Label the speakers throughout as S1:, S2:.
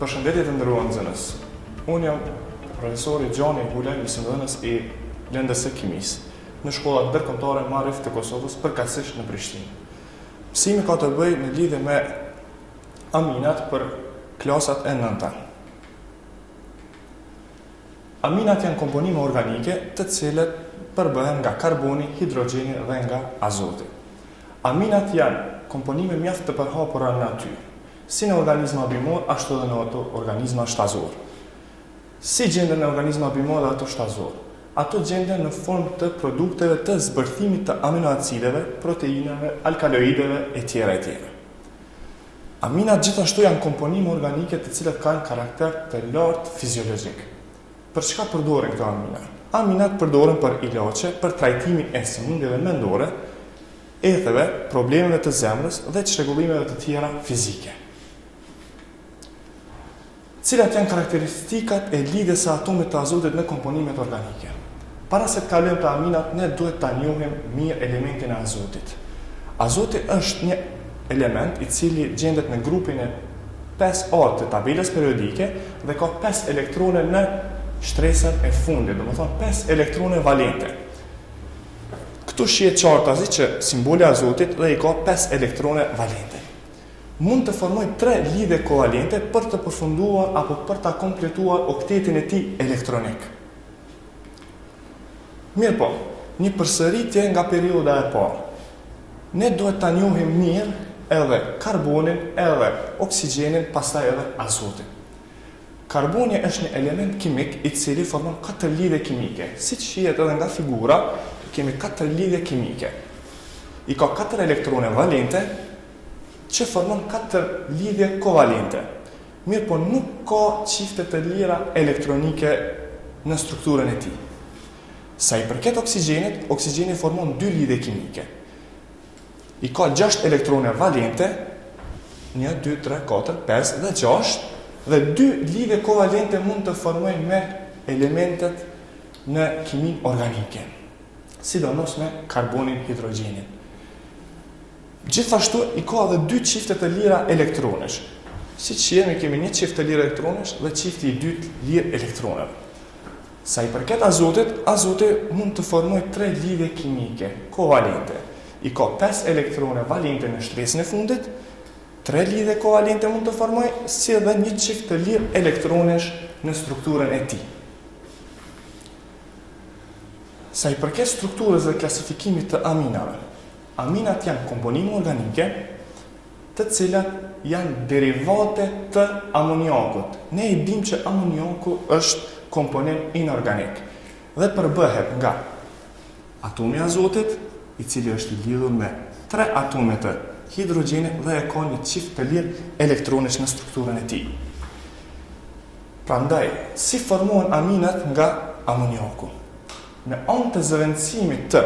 S1: Përshëndetje të nderuar nxënës. Unë jam profesori Gjoni Gulaj, mësimdhënës i lëndës së kimisë në shkollat ndërkombëtare Marif të Kosovës, përkatësisht në Prishtinë. Mësimi ka të bëjë në lidhje me aminat për klasat e 9-ta. Aminat janë komponime organike të cilët përbëhen nga karboni, hidrogjeni dhe nga azoti. Aminat janë komponime mjaft të përhapura në natyrë, si në organizma bimor, ashtu edhe në organizma shtazor. Si gjenden në organizma bimor dhe ato shtazor? Ato gjenden në formë të produkteve të zbërthimit të aminoacideve, proteinave, alkaloideve e tjera e tjera. Aminat gjithashtu janë komponime organike të cilët kanë karakter të lartë fiziologjik. Për çka përdoren këto amina? Aminat përdoren për ilaçe, për trajtimin e sëmundjeve mendore, etheve, problemeve të zemrës dhe çrregullimeve të tjera fizike. Cilat janë karakteristikat e lidhjes së atomit të azotit në komponimet organike? Para se të kalojmë te aminat, ne duhet ta njohim mirë elementin e azotit. Azoti është një element i cili gjendet në grupin e 5A të tabelës periodike dhe ka 5 elektrone në shtresën e fundit, domethënë 5 elektrone valente. Këtu shihet qartazi që simboli azotit dhe i ka 5 elektrone valente. Mund të formojë 3 lidhje kovalente për të përfunduar apo për ta kompletuar oktetin e tij elektronik. Mirë po, një përsëritje nga perioda e parë. Ne duhet ta njohim mirë edhe karbonin, edhe oksigjenin, pastaj edhe azotin. Karboni është një element kimik i cili formon 4 lidhje kimike. Siç shihet edhe nga figura, kemi 4 lidhje kimike. I ka 4 elektrone valente që formon 4 lidhje kovalente. Mirë po nuk ka çifte të lira elektronike në strukturën e tij. Sa i përket oksigjenit, oksigjeni formon 2 lidhje kimike. I ka 6 elektrone valente, 1, 2, 3, 4, 5 dhe 6, dhe 2 lidhje kovalente mund të formojnë me elementet në kimin organike, sidomos me karbonin, hidrogjenin. Gjithashtu i ka edhe 2 çifte të lira elektronesh. Siç jemi kemi një çift të lirë elektronesh dhe çifti i dytë lirë elektroneve. Sa i përket azotit, azoti mund të formojë 3 lidhje kimike kovalente. I ka 5 elektrone valente në shtresën e fundit, 3 lidhje kovalente mund të formojë, si edhe një çift të lirë elektronesh në strukturën e tij. Sa i përket strukturës dhe klasifikimit të aminave, aminat janë komponime organike të cilat janë derivate të amoniakut. Ne i dimë që amoniaku është komponent inorganik dhe përbëhet nga atomi i azotit, i cili është i lidhur me 3 atome të hidrogjenit dhe e ka një çift të lirë elektronesh në strukturën e tij. Prandaj, si formohen aminat nga amoniaku? Me anë të zëvendësimit të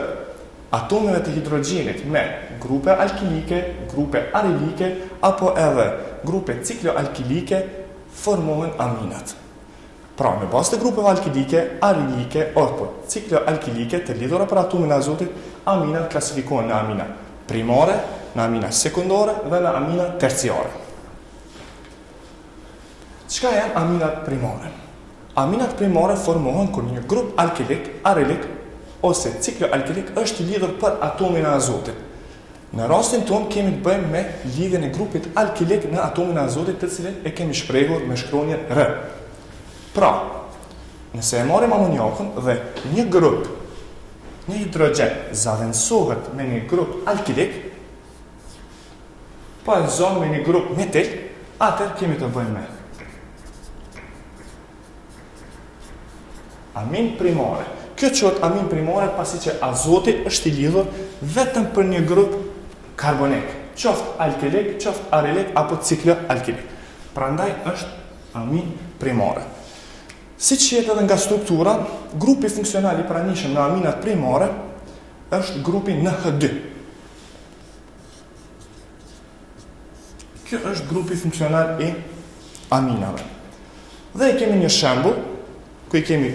S1: atomeve të hidrogjenit me grupe alkilike, grupe arilike apo edhe grupe cikloalkilike formohen aminat. Pra, në bazë të grupeve alkilike, arilike apo cikloalkilike të lidhura për atomin e azotit, aminat klasifikohen në amina primare, në amina sekundare dhe në amina terciare. Çka janë aminat primare? Aminat primare formohen kur një grup alkilik, arilik ose cikloalkilik është i lidhur për atomin e azotit. Në rastin tonë kemi të bëjmë me lidhjen e grupit alkilik në atomin e azotit, të cilin e kemi shprehur me shkronjën R. Pra, nëse e marrim amoniakun dhe një grup, një hidrogjen zavendësohet me një grup alkilik, pa e zonë me një grup metil, atër kemi të bëjmë me amin primare. Kjo quhet amin primare pasi që azoti është i lidhur vetëm për një grup karbonik, qoftë alkilik, qoftë arilik apo cikloalkilik. Prandaj është amin primare. Siç shihet edhe nga struktura, grupi funksional i pranishëm në aminat primare është grupi NH2. Kjo është grupi funksional i aminave. Dhe i kemi një shembull ku i kemi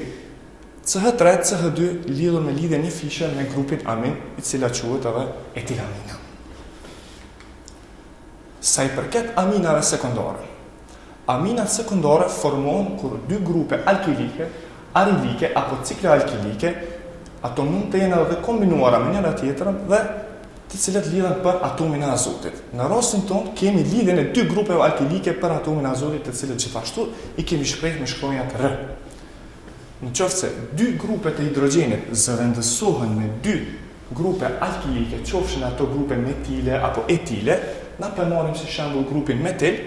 S1: CH3, CH2 lidhur me lidhje një fishe me grupin amin, i cila quhet edhe etilamina. Sa i përket aminave sekundare, Aminat secundare formohen kur dy grupe alkilike, arilike apo cikloalkilike, ato mund të jenë edhe kombinuara me njëra tjetrën dhe të cilat lidhen për atomin e azotit. Në rastin tonë kemi lidhjen e dy grupeve alkilike për atomin e azotit, të cilët gjithashtu i kemi shprehur me shkronjat R. Në qoftë se dy grupet e hidrogenit zëvendësohen me dy grupe alkilike, qofshin ato grupe metile apo etile, na përmarrim si shembull grupin metil.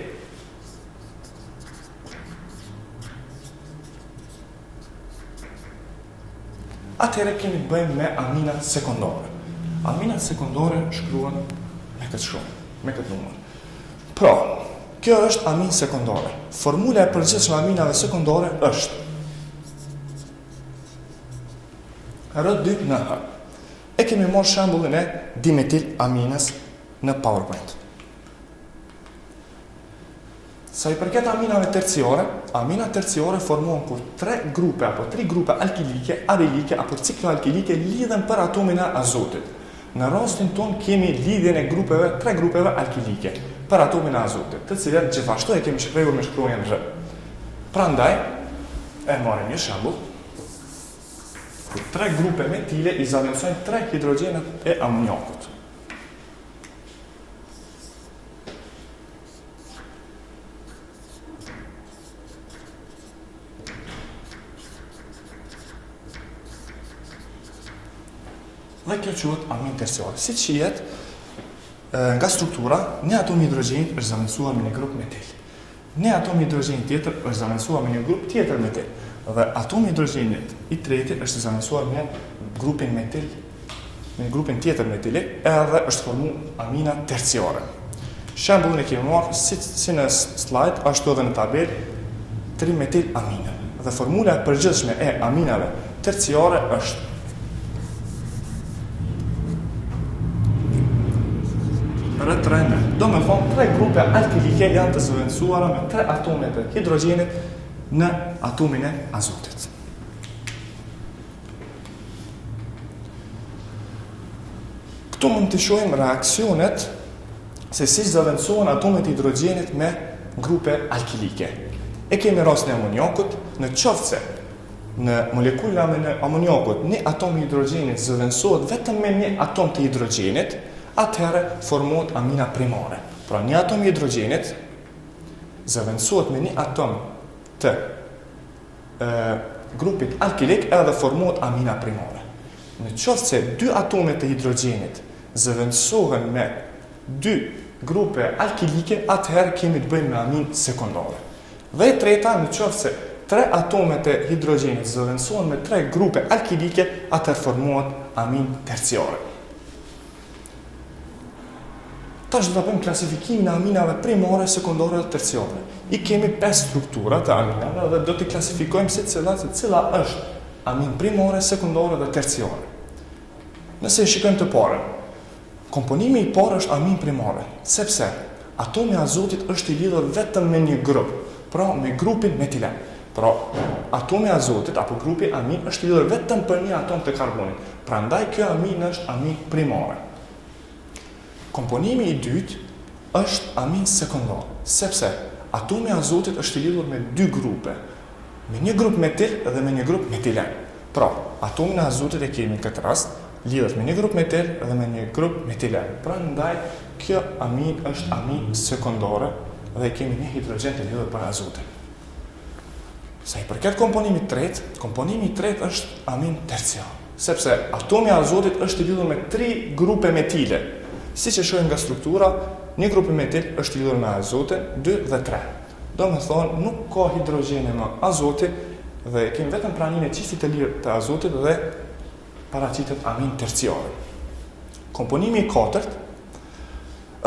S1: Atëherë kemi të bëjmë me aminat sekundare. Aminat sekundare shkruhen me këtë shkronjë, me këtë numër. Pra, kjo është amin sekundare. Formula e përgjithshme e aminave sekundare është R2NH. E kemi marrë shembullin e dimetil aminës në PowerPoint. Sa i përket aminave terciare, aminat terciare formohen kur tre grupe alkilike, arilike apo cikloalkilike lidhen për atomin e azotit. Në rastin tonë kemi lidhjen e tre grupeve alkilike për atomin e azotit, të cilat gjithashtu e kemi shprehur me shkronjën R. Prandaj, e marrim një shembull. Kur tre grupe metile i zaventësojnë tre hidrogenët e amoniakut. Dhe kjo quhet amin terciare. Siç shihet nga struktura, një atom hidrogjeni është zaventësuar me një grup metil. Një atom hidrogjeni tjetër është zaventësuar me një grup tjetër metil. Dhe atomi hidrogenit i treti është zaventësuar me grupin metil, me grupin tjetër metili, edhe është formuar amina terciare. Shembullin e kemi marrë si në slide, ashtu edhe në tabelë, 3 metil amine. Dhe formula e përgjithshme e aminave terciare është R3NH. Do me thonë, tre grupe alkilike janë të zëvendësuara me tre atomet e hidrogenit në atomin e azotit. Këtu mund të shohim reaksionet se si zëvendësohen atomet e hidrogenit me grupe alkilike. E kemi rastin e amoniakut, në qoftë se në molekula me amoniakut një atom i hidrogenit zëvendësohet vetëm me një atom të hidrogenit, atëherë formohet amina primare. Pra një atom i hidrogenit zëvendësohet me një atom të grupit alkilik edhe formohet amina primare. Në qoftë se dy atomet e hidrogenit zëvendësohen me dy grupe alkilike, atëherë kemi të bëjmë me amin sekundare. Dhe e treta, në qoftë se tre atomet e hidrogenit zëvendësohen me tre grupe alkilike, atëherë formohet amin terciare. Tash do të bëjmë klasifikimin e aminave primare, sekundare dhe terciare. I kemi 5 struktura të aminave dhe do t'i klasifikojmë se cila është amin primare, sekundare dhe terciare. Nëse i shikojmë të parën, komponimi i parë është amin primare, sepse atomi i azotit është i lidhur vetëm me një grup, pra me grupin metilen. Pra, atomi i azotit apo grupi amin është i lidhur vetëm për një atom të karbonit. Prandaj kjo amin është amin primare. Komponimi i dytë është amin sekundar, sepse atomi i azotit është i lidhur me dy grupe, me një grup metil dhe me një grup metilen. Pra, atomin e azotit e kemi në këtë rast, lidhet me një grup metil dhe me një grup metilen. Prandaj, kjo amin është amin sekundare dhe kemi një hidrogen të lidhur për azotin. Sa i përket komponimit tretë është amin terciar, sepse atomi i azotit është i lidhur me 3 grupe metile. Si që shohim nga struktura, një grupi metil është i lidhur me azotin 2 dhe 3. Do me thonë, nuk ka hidrogene me azotit dhe kemi vetëm praninë e qistit të lirë të azotit dhe paraqitet amin terciare. Komponimi i katërt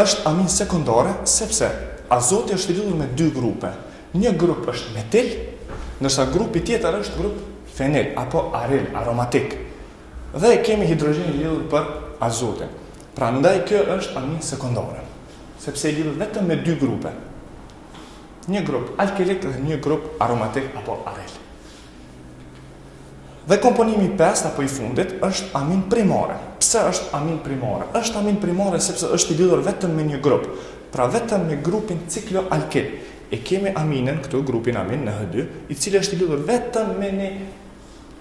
S1: është amin sekundare, sepse azoti është i lidhur me 2 grupe. Një grup është metil, ndërsa grupi tjetër është grup fenil apo aril, aromatik. Dhe kemi hidrogene i lidhur për azotin. Prandaj kjo është amin sekundare, sepse i lidhur vetëm me 2 grupe. Një grup alkilik dhe një grup aromatik apo aril. Dhe komponimi 5 apo i fundit është amin primare. Pse është amin primare? Është amin primare sepse është i lidhur vetëm me një grup, pra vetëm me grupin cikloalkil. E kemi aminen, këtu grupin amin NH2, i cili është i lidhur vetëm me një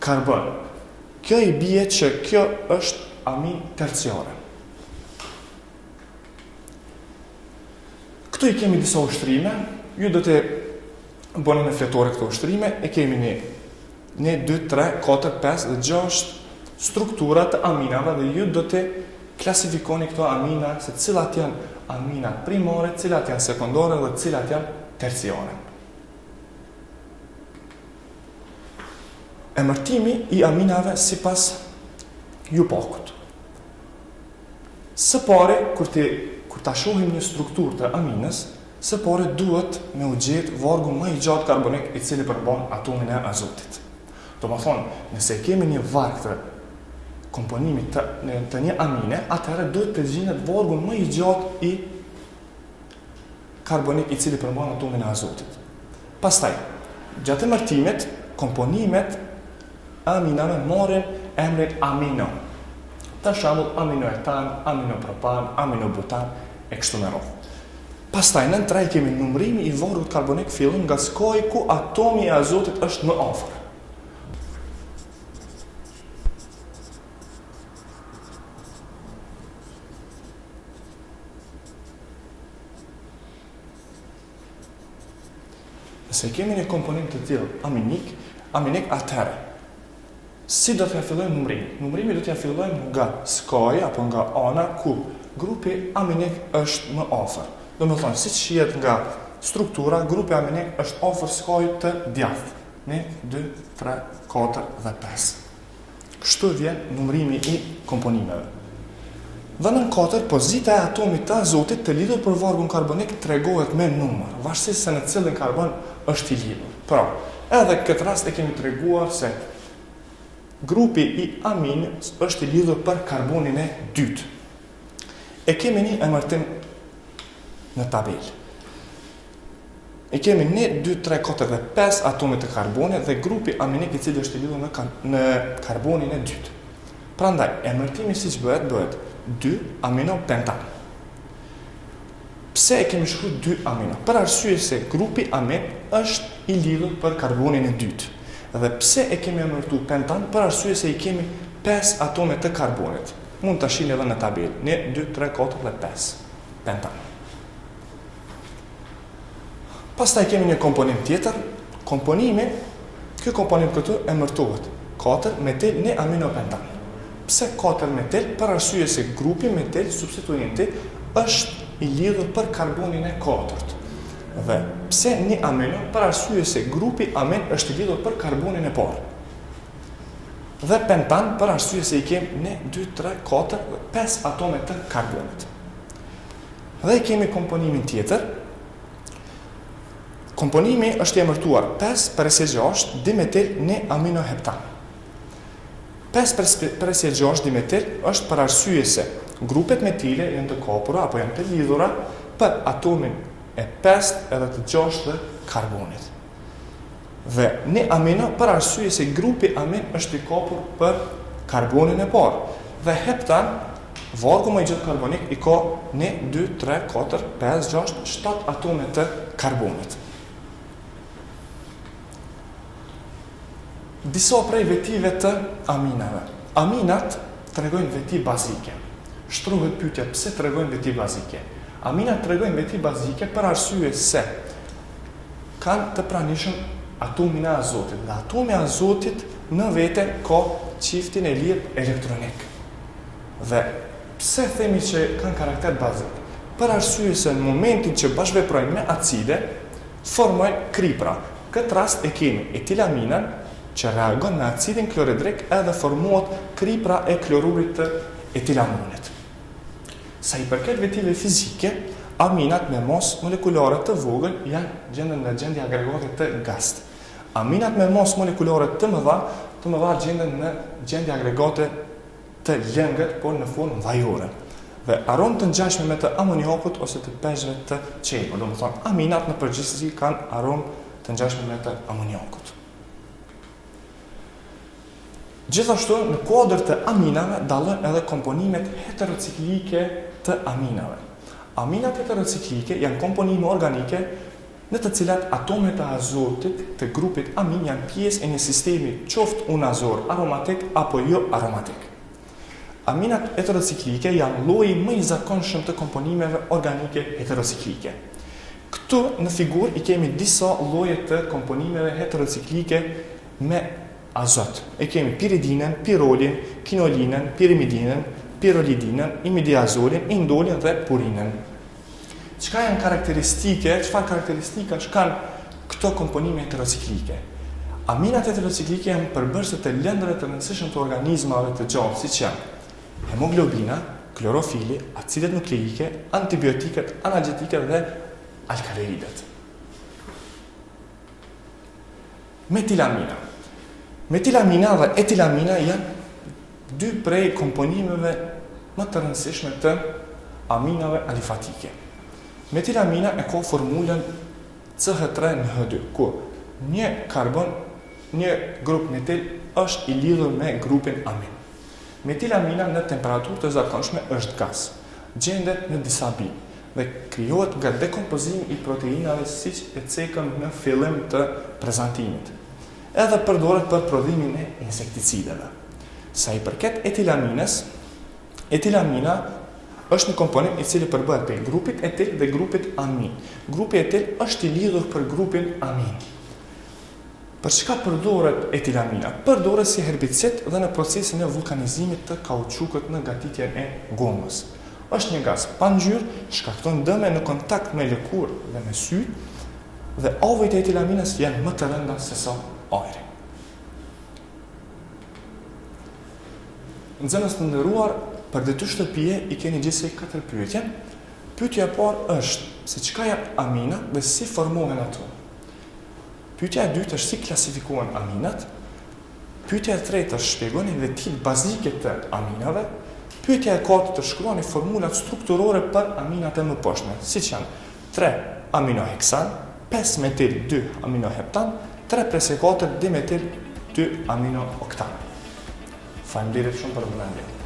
S1: karbon. Kjo i bie që kjo është amin terciare. Këtu i kemi disa ushtrime, ju do të bëni në fletore këto ushtrime, e kemi një 2, 3, 4, 5 dhe 6 struktura të aminave dhe ju do të klasifikoni këto amina se cilat janë amina primare, cilat janë sekundare dhe cilat janë terciare. Emërtimi i aminave sipas Jupakut. Së pari, kur ta shohim një strukturë të aminës, së pari duhet me u gjetë vargu më i gjatë karbonik i cili përmban atomin e azotit. Do më thonë, nëse kemi një varg të komponimit të një amine, atëherë duhet të gjendet vargu më i gjatë i karbonik i cili përmban atomin e azotit. Pastaj, gjatë emërtimit, komponimet aminave marrin emrin amino. Për shembull, aminoetan, aminopropan, aminobutan e kështu me radhë. Pastaj në trej kemi numërimi i vargut karbonik fillon nga skaji ku atomi i azotit është më afër. Nëse kemi një komponent të tillë aminik atëherë. Si do t'ja fillojmë numërimin? Numërimi do t'ja fillojmë nga skaji apo nga ana ku grupi aminik është më afër. Do me thonë, si që shihet nga struktura, grupi aminik është afër skajit të djathtë. 1, 2, 3, 4 dhe 5. Kështu vjen numërimi i komponimeve. Dhe në 4, pozita e atomit të azotit të lidhur për vargun karbonik tregohet me numër, varësisht se në cilin karbon është i lidhur. Pra, edhe këtë rast e kemi treguar se grupi i aminit është i lidhur për karbonin e dytë. E kemi një emërtim në tabel. E kemi 1, 2, 3, 4 dhe 5 atomit të karbonit dhe grupi aminik i cili është i lidhur në karbonin e dytë. Prandaj, emërtimi siç bëhet 2 aminopentan. Pse e kemi shkruar 2 amino? Për arsye se grupi amin është i lidhur për karbonin e dytë. Dhe pse e kemi emërtuar pentan? Për arsye se i kemi 5 atome të karbonit. Mund ta shihni edhe në tabelë. 1, 2, 3, 4 dhe 5. Pentan. Pastaj kemi një komponim tjetër. Komponimi, ky komponim këtu emërtohet 4 metil një aminopentan. Pse 4 metil? Për arsye se grupi metil substituenti është i lidhur për karbonin e 4. Dhe pse një amino? Për arsye se grupi amin është i lidhur për karbonin e parë. Dhe pentan për arsye se i kemi 1, 2, 3, 4, 5 atome të karbonit. Dhe i kemi komponimin tjetër. Komponimi është i emërtuar 5-6 dimetil një aminoheptan. 5-6 dimetil është për arsye se grupet metile janë të kapura apo janë të lidhura për atomin e 5 edhe të 6 të karbonit. Dhe një amino për arsye se grupi amin është i kapur për karbonin e parë. Dhe heptan, vargu më i gjatë karbonik i ka 1, 2, 3, 4, 5, 6, 7 atome të karbonit. Disa prej vetive të aminave. Aminat tregojnë veti bazike. Shtrohet pyetja pse tregojnë veti bazike. Aminat tregojnë veti bazike për arsye se kanë të pranishëm atomin e azotit. Dhe atomi e azotit në vete ka çiftin e lirë elektronik. Dhe pse themi që kanë karakter bazik? Për arsye se në momentin që bashkëveprojnë me acide, formojnë kripra. Këtë rast e kemi etilaminën që reagon me acidin kloridrik edhe formohet kripra e klorurit të etilaminit. Sa i përket vetive fizike, aminat me mos molekulare të vogël janë gjenden në gjendje agregate të gast. Aminat me mos molekulare të mëdha gjenden në gjendje agregate të lëngët, por në formë vajore. Dhe aromë të ngjashme me të amoniakut ose të peshqve të qelbër. Do të thonë, aminat në përgjithësi kanë aromë të ngjashme me të amoniakut. Gjithashtu, në kuadër të aminave dallojnë edhe komponimet heterociklike të aminave. Aminat heterociklike janë komponime organike në të cilat atomet e azotit të grupit amin janë pjesë e një sistemi qoftë unazor aromatik apo jo aromatik. Aminat heterociklike janë lloji më i zakonshëm të komponimeve organike heterociklike. Këtu në figurë i kemi disa lloje të komponimeve heterociklike me azot. E kemi piridinën, pirolin, kinolinën, pirimidinën, pirolidinën, imidiazolin, indolin dhe purinën. Çfarë karakteristika kanë këto komponime heterociklike? Aminat heterociklike janë përbërëse të lëndëve të rëndësishëm të organizmave të gjallë, siç janë hemoglobina, klorofili, acidet nukleike, antibiotikët, analgjetikët dhe alkaloidët. Metilamina. Metilamina dhe etilamina janë dy prej komponimeve më të rëndësishme të aminave alifatike. Metilamina e ka formulën CH3NH2, ku një karbon, një grup metil është i lidhur me grupin amin. Metilamina në temperaturë të zakonshme është gas, gjendet në disa bimë dhe krijohet nga dekompozimi i proteinave siç e cekëm në fillim të prezantimit. Edhe përdoret për prodhimin e insekticideve. Sa i përket etilaminës, etilamina është një komponent i cili përbëhet prej grupit etil dhe grupit amin. Grupi etil është i lidhur për grupin amin. Për çka përdoret etilamina? Përdoret si herbicid dhe në procesin e vulkanizimit të kauçukut në gatitjen e gomës. Është një gaz pa ngjyrë, shkakton dëme në kontakt me lëkurë dhe me sy, dhe avojt e etilaminës janë më të rënda se sa ajri. Nxënës të nderuar, për detyr shtëpie i keni gjithsej 4 pyetje. Pyetja e parë është se çka janë aminat dhe si formohen ato. Pyetja e dytë është si klasifikohen aminat. Pyetja e tretë është shpjegoni vetëdijtë bazike të aminave. Pyetja e katërt është shkruani formulat strukturore për aminat e mëposhtme, siç janë 3 aminoheksan, 5 metil 2 aminoheptan, 3 + 4 dimetil 2 aminooktan. Faleminderit shumë për vëmendje.